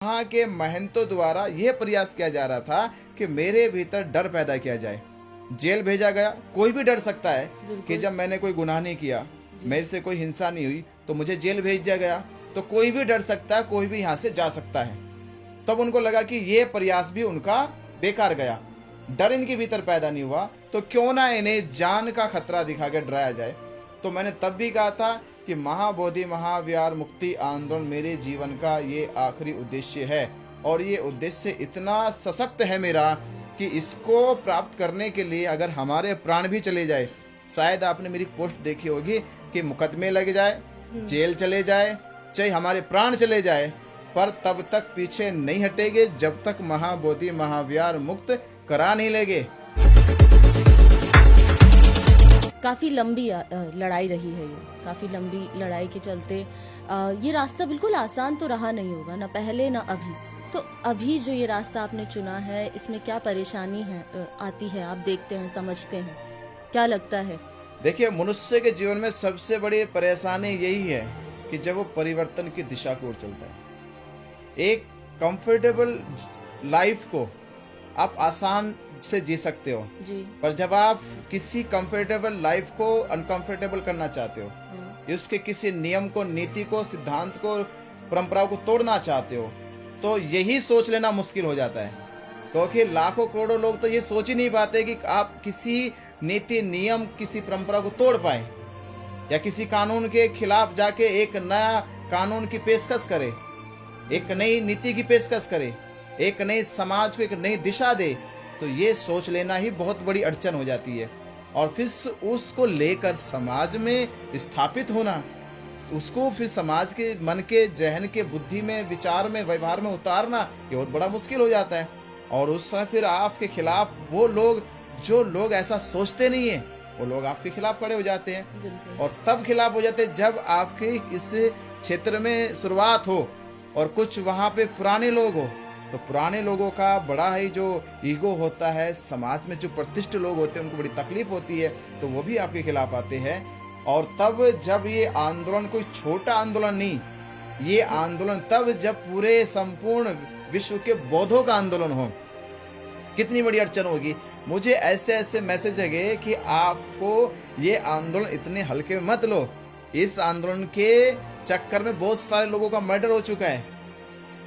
वहाँ के महंतों द्वारा यह प्रयास किया जा रहा था कि मेरे भीतर डर पैदा किया जाए। जेल भेजा गया। कोई भी डर सकता है कि जब मैंने कोई गुनाह नहीं किया, मेरे से कोई हिंसा नहीं हुई, तो मुझे जेल भेज दिया गया, तो कोई भी डर सकता है, कोई भी यहाँ से जा सकता है। तब उनको लगा कि ये प्रयास भी उनका बेकार गया, डर इनके भीतर पैदा नहीं हुआ, तो क्यों ना इन्हें जान का खतरा दिखा के डराया जाए। तो मैंने तब भी कहा था कि महाबोधि महाविहार मुक्ति आंदोलन मेरे जीवन का ये आखिरी उद्देश्य है, और ये उद्देश्य इतना सशक्त है मेरा कि इसको प्राप्त करने के लिए अगर हमारे प्राण भी चले जाए, शायद आपने मेरी पोस्ट देखी होगी कि मुकदमे लग जाए, जेल चले जाए, चाहे हमारे प्राण चले जाए, पर तब तक पीछे नहीं हटेंगे जब तक महाबोधि महाविहार मुक्त करा नहीं लेंगे। काफी लंबी लड़ाई रही है, ये काफी लंबी लड़ाई के चलते ये रास्ता बिल्कुल आसान तो रहा नहीं होगा, ना पहले ना अभी। तो अभी जो ये रास्ता आपने चुना है, इसमें क्या परेशानी है आती है, आप देखते हैं, समझते हैं, क्या लगता है? देखिए, मनुष्य के जीवन में सबसे बड़ी परेशानी यही है कि जब वो परिवर्तन की दिशा की ओर चलता है। एक कंफर्टेबल लाइफ को आप आसान से जी सकते हो जी। पर जब आप किसी कंफर्टेबल लाइफ को अनकंफर्टेबल करना चाहते हो, उसके किसी नियम को, नीति को, सिद्धांत को, परंपराओं को तोड़ना चाहते हो, तो यही सोच लेना मुश्किल हो जाता है। क्योंकि लाखों करोड़ों लोग तो ये सोच ही नहीं पाते कि आप किसी नीति, नियम, किसी परंपरा को तोड़ पाए, या किसी कानून के खिलाफ जाके एक नया कानून की पेशकश करे, एक नई नीति की पेशकश करे, एक नई समाज को एक नई दिशा दे। तो ये सोच लेना ही बहुत बड़ी अड़चन हो जाती है। और फिर उसको लेकर समाज में स्थापित होना, उसको फिर समाज के मन के, जहन के, बुद्धि में, विचार में, व्यवहार में उतारना, ये बहुत बड़ा मुश्किल हो जाता है। और उस समय फिर आपके खिलाफ वो लोग, जो लोग ऐसा सोचते नहीं है, वो लोग आपके खिलाफ खड़े हो जाते हैं। और तब खिलाफ हो जाते हैं जब आपके इस क्षेत्र में शुरुआत हो और कुछ वहां पे पुराने लोग हो, तो पुराने लोगों का बड़ा ही जो ईगो होता है, समाज में जो प्रतिष्ठित लोग होते हैं उनको बड़ी तकलीफ होती है, तो वो भी आपके खिलाफ आते हैं। और तब जब ये आंदोलन कोई छोटा आंदोलन नहीं, ये आंदोलन तब जब पूरे संपूर्ण विश्व के बौद्धों का आंदोलन हो, कितनी बड़ी अड़चन होगी। मुझे ऐसे ऐसे मैसेज है कि आपको ये आंदोलन इतने हल्के में मत लो। इस आंदोलन के चक्कर में बहुत सारे लोगों का मर्डर हो चुका है,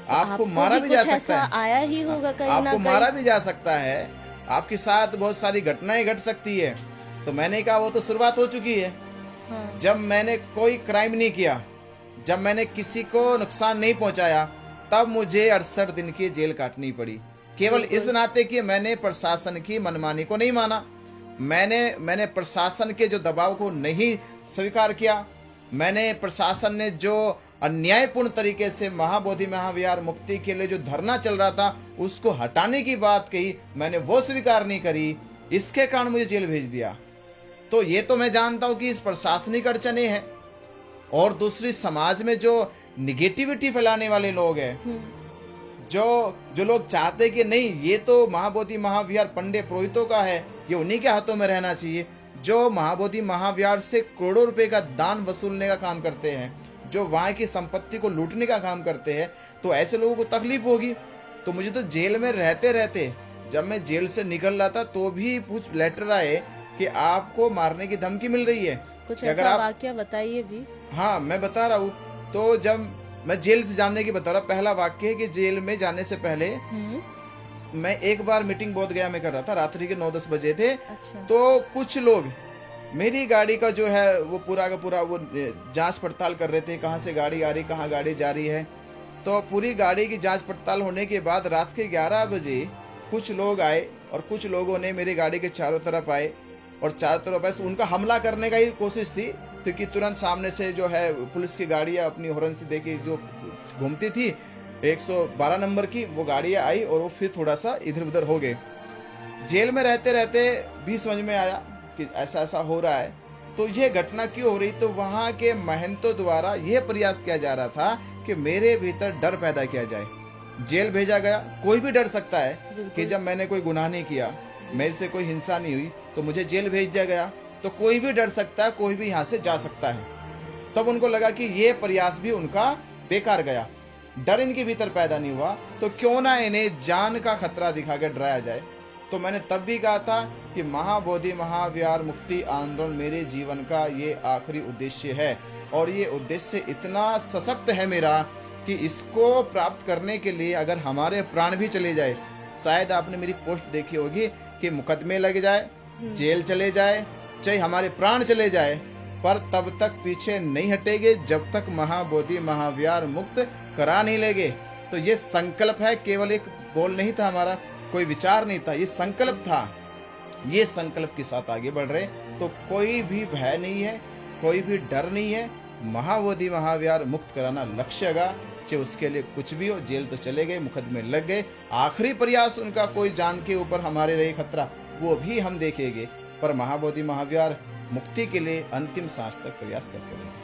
आपको मारा भी जा सकता है, आया ही होगा कहीं ना आपको कहीं। मारा भी जा सकता है, आपके साथ बहुत सारी घटनाएं घट सकती है। तो मैंने कहा वो तो शुरुआत हो चुकी है। हाँ। जब मैंने कोई क्राइम नहीं किया, जब मैंने किसी को नुकसान नहीं पहुंचाया, तब मुझे 68 दिन की जेल काटनी पड़ी, केवल इस नाते कि मैंने प्रशासन की मनमानी को नहीं माना, मैंने प्रशासन के जो दबाव को नहीं स्वीकार किया, मैंने प्रशासन ने जो अन्यायपूर्ण तरीके से महाबोधि महाविहार मुक्ति के लिए जो धरना चल रहा था उसको हटाने की बात कही, मैंने वो स्वीकार नहीं करी, इसके कारण मुझे जेल भेज दिया। तो ये तो मैं जानता हूं कि इस प्रशासनिक अड़चने हैं, और दूसरी समाज में जो निगेटिविटी फैलाने वाले लोग हैं, जो लोग चाहते कि नहीं ये तो महाबोधि महाविहार पंडित पुरोहितों का है, ये उन्हीं के हाथों में रहना चाहिए, जो महाबोधि महाविहार से करोड़ों रुपए का दान वसूलने का काम करते हैं, जो वहां की संपत्ति को लूटने का काम करते हैं, तो ऐसे लोगों को तकलीफ होगी। तो मुझे तो जेल में रहते रहते, जब मैं जेल से निकल रहा था तो भी कुछ लेटर आए कि आपको मारने की धमकी मिल रही है। कुछ ऐसा वाकया बताइए भी। हाँ, मैं बता रहा हूँ। तो जब मैं जेल से जाने की बता रहा, पहला वाक्य है कि जेल में जाने से पहले मैं एक बार मीटिंग बोध गया में कर रहा था, रात्रि के 9-10 बजे थे। अच्छा। तो कुछ लोग मेरी गाड़ी का जो है वो पूरा का पूरा वो जांच पड़ताल कर रहे थे, कहाँ से गाड़ी आ रही, कहाँ गाड़ी जा रही है। तो पूरी गाड़ी की जांच पड़ताल होने के बाद रात के 11 बजे कुछ लोग आए, और कुछ लोगों ने मेरी गाड़ी के चारों तरफ आए, और चारों तरफ ऐसे उनका हमला करने का ही कोशिश थी, क्योंकि तुरंत सामने से जो है पुलिस की गाड़ियाँ अपनी हॉर्न से देखी जो घूमती थी, 112 नंबर की वो गाड़ियाँ आई, और वो फिर थोड़ा सा इधर उधर हो गए। जेल में रहते रहते भी समझ में आया कि ऐसा ऐसा हो रहा है, तो ये घटना क्यों हो रही। तो वहाँ के महंतों द्वारा यह प्रयास किया जा रहा था कि मेरे भीतर डर पैदा किया जाए। जेल भेजा गया। कोई भी डर सकता है कि जब मैंने कोई गुनाह नहीं किया, मेरे से कोई हिंसा नहीं हुई, तो मुझे जेल भेज दिया गया, तो कोई भी डर सकता है, कोई भी यहाँ से जा सकता है। तब उनको लगा कि ये प्रयास भी उनका बेकार गया, डर इनके भीतर पैदा नहीं हुआ, तो क्यों ना इन्हें जान का खतरा दिखा के डराया जाए। तो मैंने तब भी कहा था कि महाबोधि महाविहार मुक्ति आंदोलन मेरे जीवन का ये आखिरी उद्देश्य है, और ये उद्देश्य इतना सशक्त है मेरा कि इसको प्राप्त करने के लिए अगर हमारे प्राण भी चले जाए, शायद आपने मेरी पोस्ट देखी होगी कि मुकदमे लग जाए, जेल चले जाए, चाहे हमारे प्राण चले जाए, पर तब तक पीछे नहीं हटेंगे जब तक महाबोधि महाविहार मुक्त करा नहीं लेंगे। तो ये संकल्प है, केवल एक बोल नहीं था हमारा, कोई विचार नहीं था, ये संकल्प था। ये संकल्प के साथ आगे बढ़ रहे, तो कोई भी भय नहीं है, कोई भी डर नहीं है। महाबोधि महाविहार मुक्त कराना लक्ष्य होगा, चाहे उसके लिए कुछ भी हो। जेल तो चले गए, मुकदमे लग गए, आखिरी प्रयास उनका कोई जान के ऊपर हमारे रहे खतरा, वो भी हम देखेंगे, पर महाबोधि महाविहार मुक्ति के लिए अंतिम सांस तक प्रयास करते रहे।